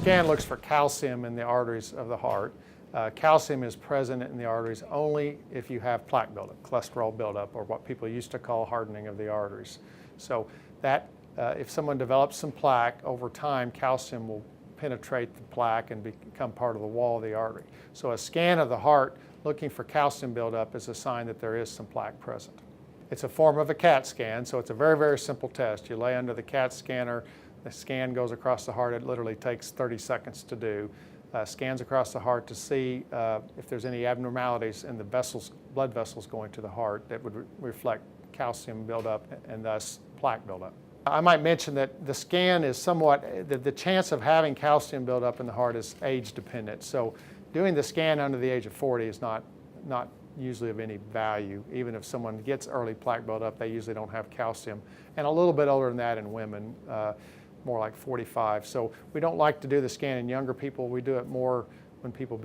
scan looks for calcium in the arteries of the heart. Calcium is present in the arteries only if you have plaque buildup, cholesterol buildup, or what people used to call hardening of the arteries. So that if someone develops some plaque, over time calcium will penetrate the plaque and become part of the wall of the artery. So a scan of the heart looking for calcium buildup is a sign that there is some plaque present. It's a form of a CAT scan, so it's a very, very simple test. You lay under the CAT scanner, the scan goes across the heart. It literally takes 30 seconds to do. Scans across the heart to see if there's any abnormalities in the vessels, blood vessels going to the heart that would reflect calcium buildup and thus plaque buildup. I might mention that the scan is somewhat, the chance of having calcium buildup in the heart is age dependent. So doing the scan under the age of 40 is not usually of any value. Even if someone gets early plaque buildup, they usually don't have calcium. And a little bit older than that in women, more like 45. So we don't like to do the scan in younger people. We do it more when people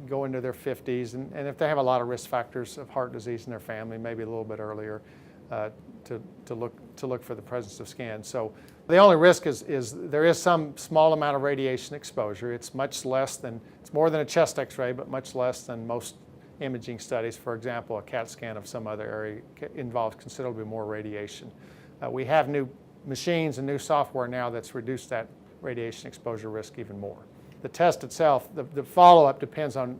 go into their 50s. And if they have a lot of risk factors of heart disease in their family, maybe a little bit earlier, to look for the presence of scans. So the only risk is there is some small amount of radiation exposure. It's much less than, it's more than a chest x-ray, but much less than most imaging studies. For example, a CAT scan of some other area involves considerably more radiation. We have new machines and new software now that's reduced that radiation exposure risk even more. The test itself, the follow-up depends on,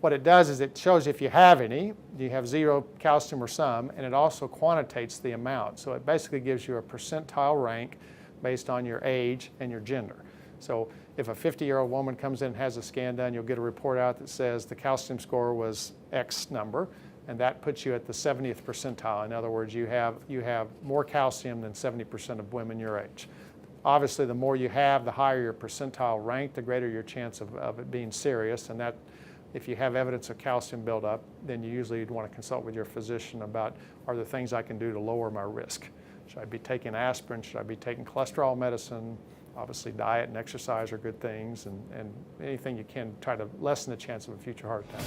what it does is it shows if you have any, do you have zero calcium or some, and it also quantitates the amount. So it basically gives you a percentile rank based on your age and your gender. So if a 50-year-old woman comes in and has a scan done, you'll get a report out that says the calcium score was X number, and that puts you at the 70th percentile. In other words, you have more calcium than 70% of women your age. Obviously, the more you have, the higher your percentile rank, the greater your chance of it being serious. And that, if you have evidence of calcium buildup, then you usually want to consult with your physician about, are there things I can do to lower my risk? Should I be taking aspirin? Should I be taking cholesterol medicine? Obviously, diet and exercise are good things, and anything you can try to lessen the chance of a future heart attack.